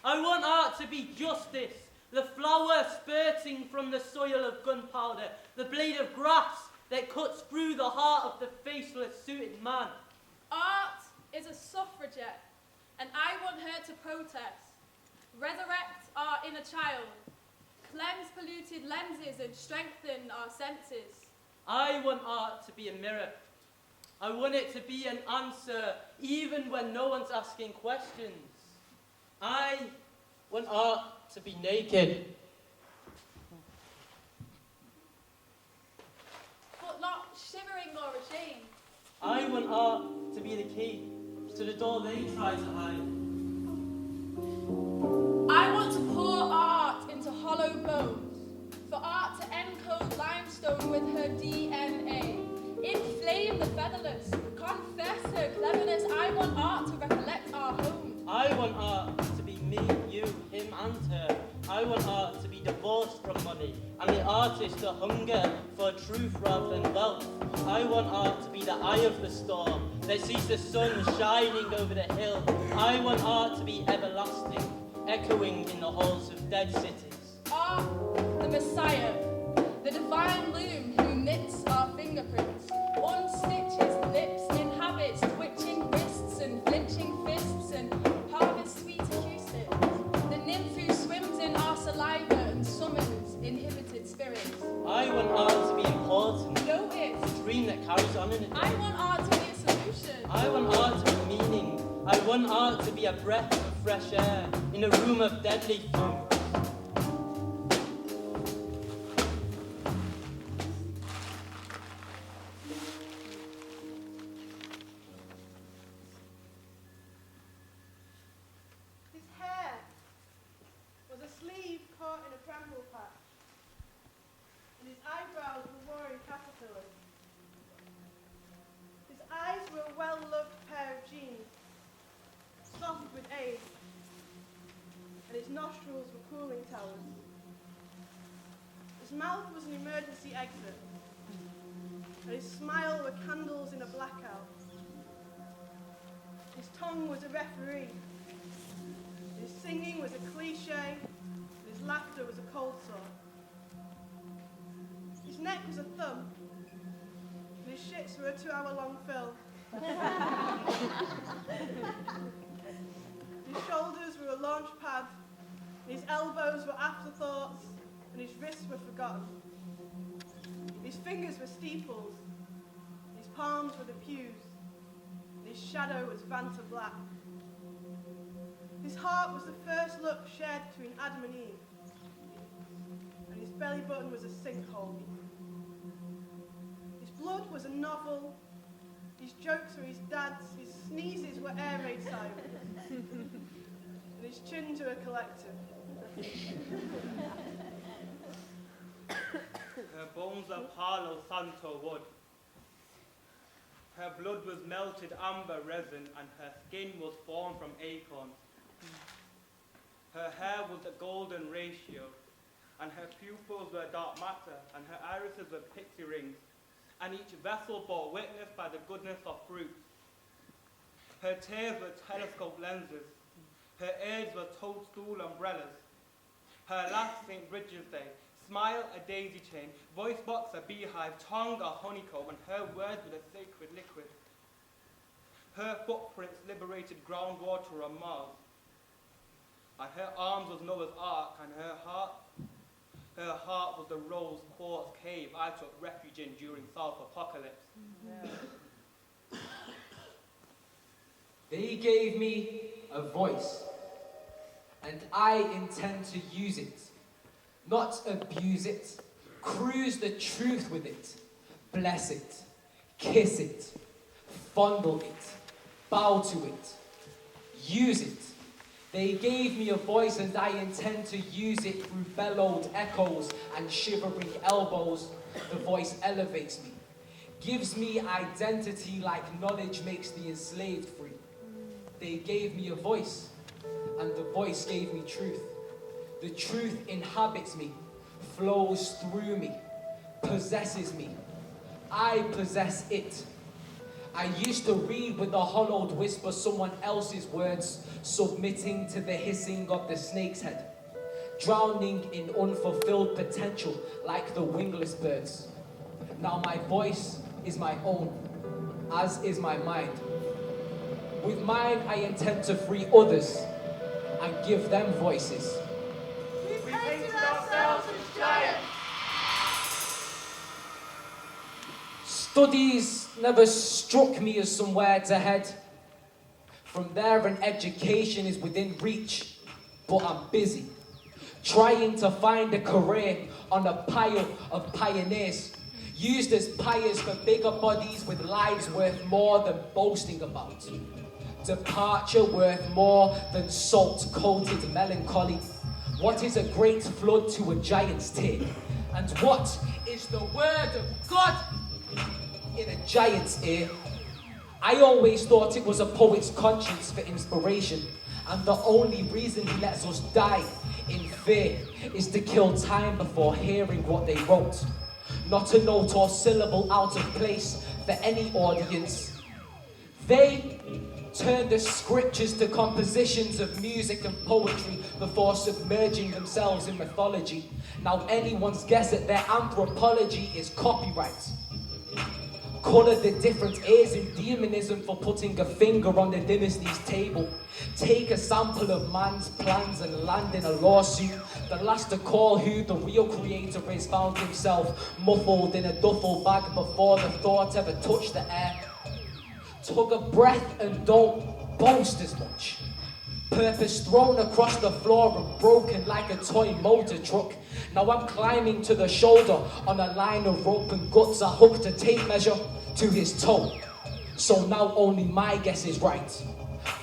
I want art to be justice, the flower spurting from the soil of gunpowder, the blade of grass that cuts through the heart of the faceless suited man. Art is a suffragette, and I want her to protest, resurrect our inner child, cleanse polluted lenses and strengthen our senses. I want art to be a mirror. I want it to be an answer even when no one's asking questions. I want art to be naked. But not shivering or ashamed. I want art to be the key to the door they try to hide. I want to pour art into hollow bones, for art to encode limestone with her DNA, inflame the featherless, confess her cleverness. I want art to recollect our home. I want art to be me, you, him and her. I want art to be divorced from money, and the artist to hunger for truth rather than wealth. I want art to be the eye of the storm that sees the sun shining over the hill. I want art to be everlasting, echoing in the halls of dead cities. Art, the Messiah, the divine loom who knits our fingerprints, unstitches lips, inhabits twitching wrists and flinching fists and harvests sweet acoustics. The nymph who swims in our saliva and summons inhibited spirits. I want art to be important, Notice. a dream that carries on in a day. I want art to be a solution. I want art to be meaning. I want art to be a breath of fresh air in a room of deadly fumes. His hair was a sleeve caught in a bramble patch, and his eyebrows were worn caterpillars. His eyes were a well-loved pair of jeans, soft with age, and his nostrils were cooling towers. His mouth was an emergency exit, and his smile were candles in a blackout. His tongue was a referee. His singing was a cliche, and his laughter was a cold sore. His neck was a thumb, and his shits were a 2-hour-long film. His shoulders were a launch pad, and his elbows were afterthoughts, and his wrists were forgotten. His fingers were steeples, his palms were the pews, and his shadow was Vanta Black. His heart was the first look shared between Adam and Eve, and his belly button was a sinkhole. His blood was a novel, his jokes were his dad's, his sneezes were air raid sirens, and his chins were a collective. Her bones are Palo Santo wood. Her blood was melted amber resin, and her skin was formed from acorns. Her hair was a golden ratio, and her pupils were dark matter, and her irises were pixie rings, and each vessel bore witness by the goodness of fruit. Her tears were telescope lenses, her ears were toadstool umbrellas. Her last St. Bridget's Day smile a daisy chain, voice box a beehive, tongue a honeycomb, and her words were the sacred liquid. Her footprints liberated groundwater on Mars. And her arms was Noah's Ark, and her heart was the rose quartz cave I took refuge in during South Apocalypse. Yeah. They gave me a voice, and I intend to use it, not abuse it, cruise the truth with it, bless it, kiss it, fondle it, bow to it, use it. They gave me a voice and I intend to use it through bellowed echoes and shivering elbows. The voice elevates me, gives me identity like knowledge makes the enslaved free. They gave me a voice and the voice gave me truth. The truth inhabits me, flows through me, possesses me. I possess it. I used to read with a hollowed whisper someone else's words, submitting to the hissing of the snake's head, drowning in unfulfilled potential like the wingless birds. Now my voice is my own, as is my mind. With mine I intend to free others and give them voices. We painted ourselves as giants. Studies never struck me as somewhere to head. From there an education is within reach, but I'm busy trying to find a career on a pile of pioneers, used as pyres for bigger bodies with lives worth more than boasting about. Departure worth more than salt-coated melancholy. What is a great flood to a giant's tear? And what is the word of God in a giant's ear? I always thought it was a poet's conscience for inspiration, and the only reason he lets us die in fear is to kill time before hearing what they wrote. Not a note or syllable out of place for any audience. They turned the scriptures to compositions of music and poetry before submerging themselves in mythology. Now anyone's guess at their anthropology is copyright. Colour the different ears in demonism for putting a finger on the dynasty's table. Take a sample of man's plans and land in a lawsuit. The last to call who the real creator is found himself muffled in a duffel bag before the thought ever touched the air. Tug a breath and don't boast as much. Purpose thrown across the floor and broken like a toy motor truck. Now I'm climbing to the shoulder on a line of rope and guts I hooked a tape measure to his toe. So now only my guess is right.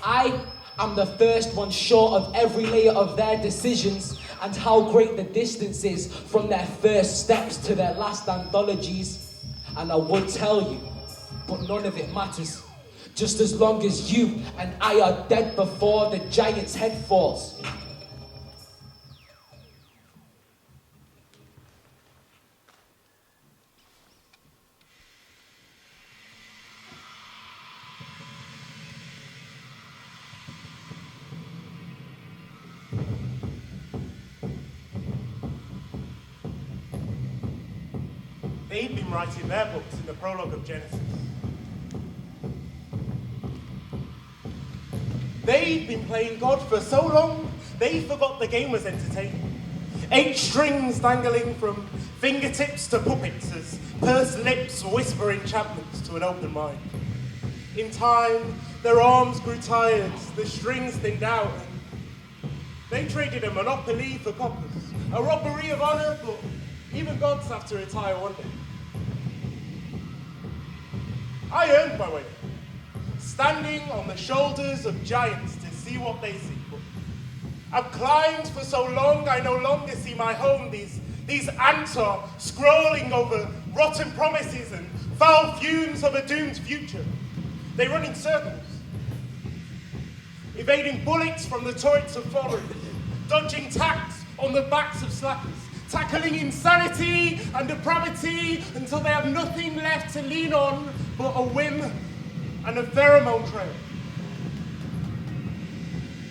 I am the first one short of every layer of their decisions and how great the distance is from their first steps to their last anthologies. And I would tell you, but none of it matters. Just as long as you and I are dead before the giant's head falls. They've been writing their books in the prologue of Genesis. They've been playing God for so long, they forgot the game was entertaining. 8 strings dangling from fingertips to puppets as pursed lips whisper enchantments to an open mind. In time, their arms grew tired, the strings thinned out, and they traded a monopoly for coppers. A robbery of honor, but even gods have to retire one day. I earned my way, standing on the shoulders of giants to see what they see. But I've climbed for so long, I no longer see my home. These ants are scrolling over rotten promises and foul fumes of a doomed future. They run in circles, evading bullets from the turrets of foreign, dodging tacks on the backs of slackers, tackling insanity and depravity until they have nothing left to lean on but a whim and a pheromone trail.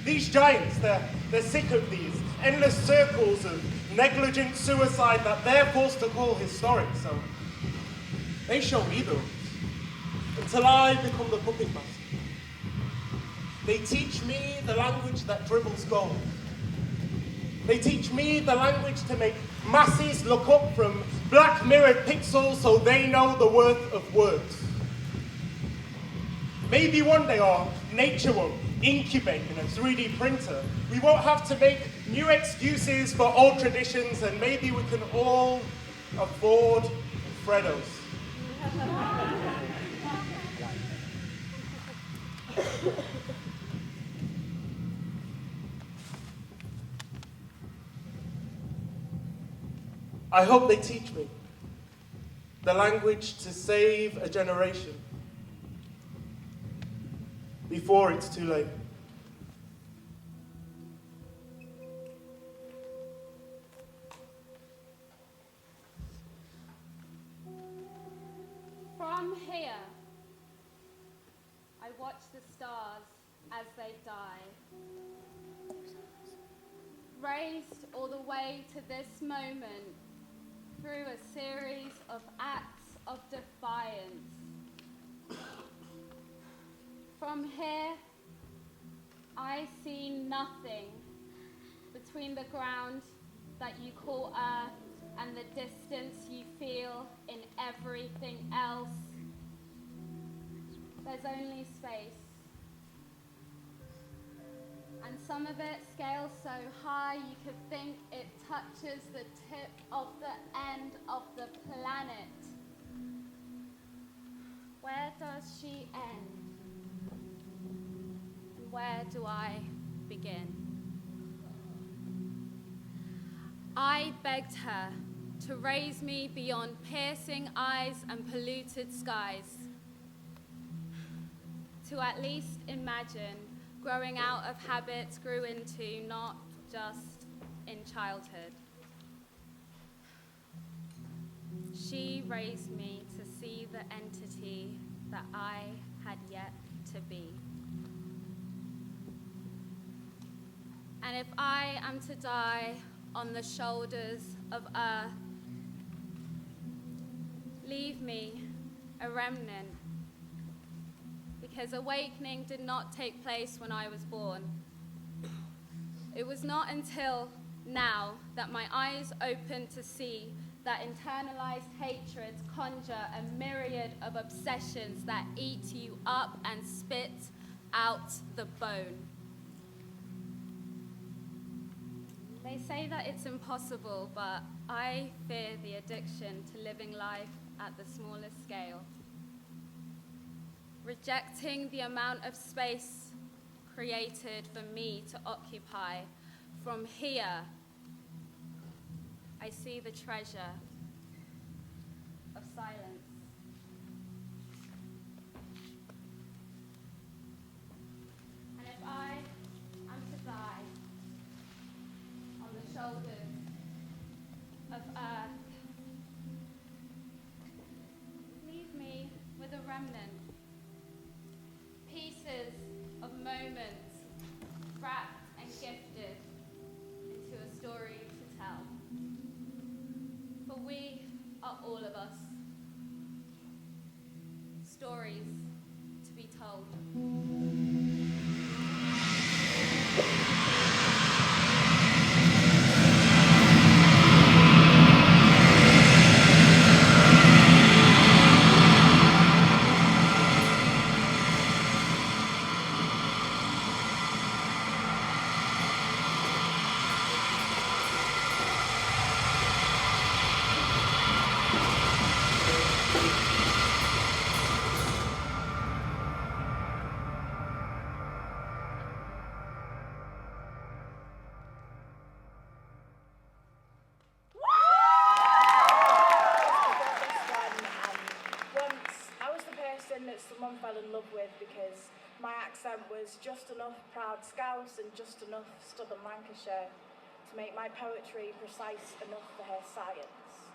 These giants, they're sick of these endless circles of negligent suicide that they're forced to call historic, so they show me the ropes until I become the puppet master. They teach me the language that dribbles gold. They teach me the language to make masses look up from black mirrored pixels so they know the worth of words. Maybe one day our nature won't incubate in a 3D printer. We won't have to make new excuses for old traditions, and maybe we can all afford Freddos. I hope they teach me the language to save a generation before it's too late. From here, I watch the stars as they die. Raised all the way to this moment through a series of acts of defiance. From here, I see nothing between the ground that you call earth and the distance you feel in everything else. There's only space. And some of it scales so high you could think it touches the tip of the end of the planet. Where does she end? And where do I begin? I begged her to raise me beyond piercing eyes and polluted skies, to at least imagine growing out of habits grew into not just in childhood. She raised me to see the entity that I had yet to be. And if I am to die on the shoulders of earth, leave me a remnant, because awakening did not take place when I was born. It was not until now that my eyes opened to see that internalized hatreds conjure a myriad of obsessions that eat you up and spit out the bone. They say that it's impossible, but I fear the addiction to living life at the smallest scale. Rejecting the amount of space created for me to occupy. From here, I see the treasure of silence. And if I am to die on the shoulders of earth, leave me with a remnant. Pieces of moments wrapped and gifted into a story to tell. For we are all of us. Stories to be told. Someone fell in love with because my accent was just enough proud Scouse and just enough Southern Lancashire to make my poetry precise enough for her science.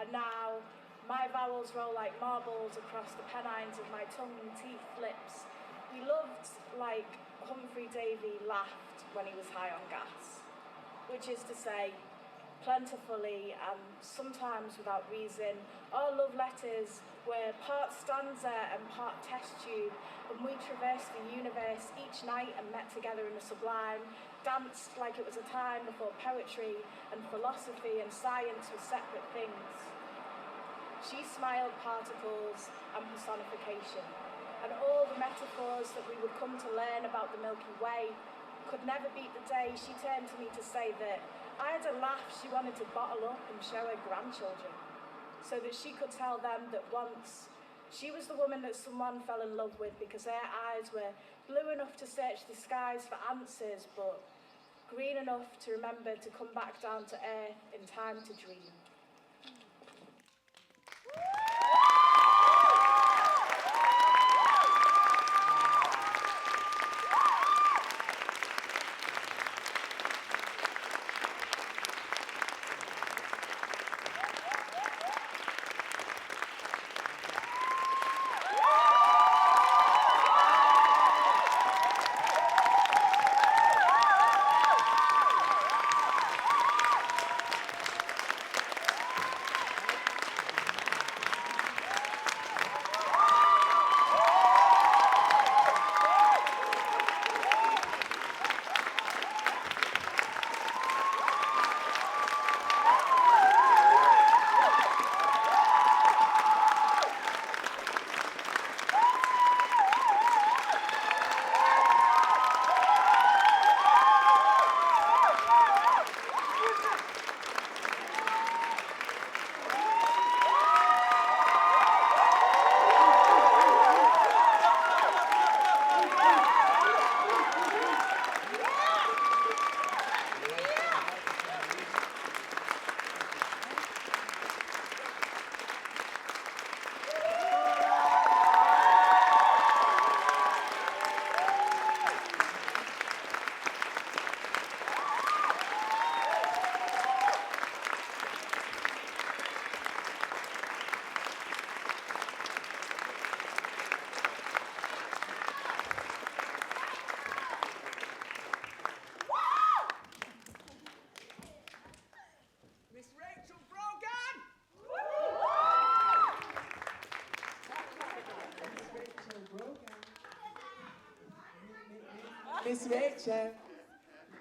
And now my vowels roll like marbles across the pennines of my tongue and teeth lips. We loved like Humphrey Davy laughed when he was high on gas, which is to say, plentifully and sometimes without reason. Our love letters were part stanza and part test tube, and we traversed the universe each night and met together in the sublime, danced like it was a time before poetry and philosophy and science were separate things. She smiled particles and personification, and all the metaphors that we would come to learn about the Milky Way could never beat the day she turned to me to say that I had a laugh she wanted to bottle up and show her grandchildren, so that she could tell them that once she was the woman that someone fell in love with because her eyes were blue enough to search the skies for answers, but green enough to remember to come back down to earth in time to dream.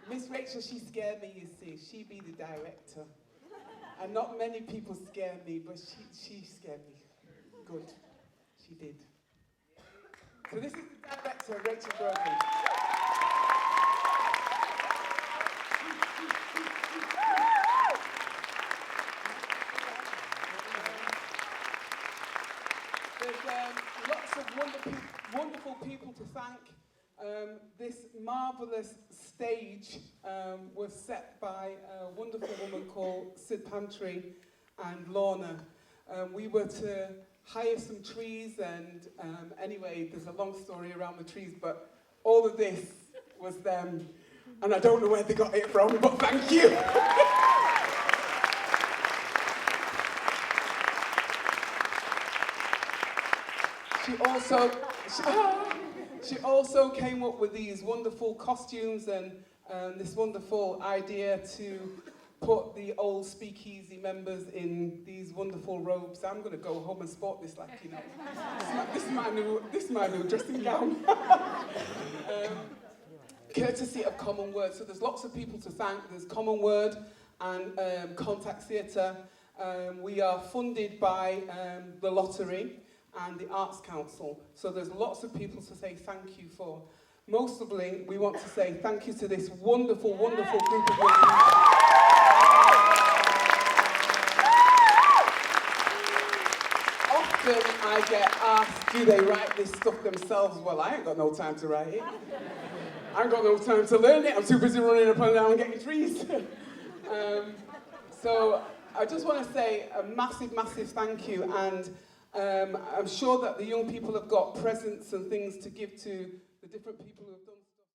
Miss Rachel, she scared me, you see. She be the director. And not many people scare me, but she scared me. Good. She did. So this is the director, Rachel Brogan. There's lots of wonderful people to thank. This marvellous stage was set by a wonderful woman called Sid Pantry and Lorna. We were to hire some trees, and anyway, there's a long story around the trees, but all of this was them, and I don't know where they got it from, but thank you. She also came up with these wonderful costumes and this wonderful idea to put the old speakeasy members in these wonderful robes. I'm going to go home and sport this, like, you know. This is my new dressing gown. Courtesy of Common Word. So there's lots of people to thank. There's Common Word and Contact Theatre. We are funded by the lottery and the Arts Council. So there's lots of people to say thank you for. Mostly, we want to say thank you to this wonderful, wonderful group of young people. Often I get asked, do they write this stuff themselves? Well, I ain't got no time to write it. I ain't got no time to learn it. I'm too busy running up and down and getting trees. So I just want to say a massive, massive thank you, and I'm sure that the young people have got presents and things to give to the different people who have done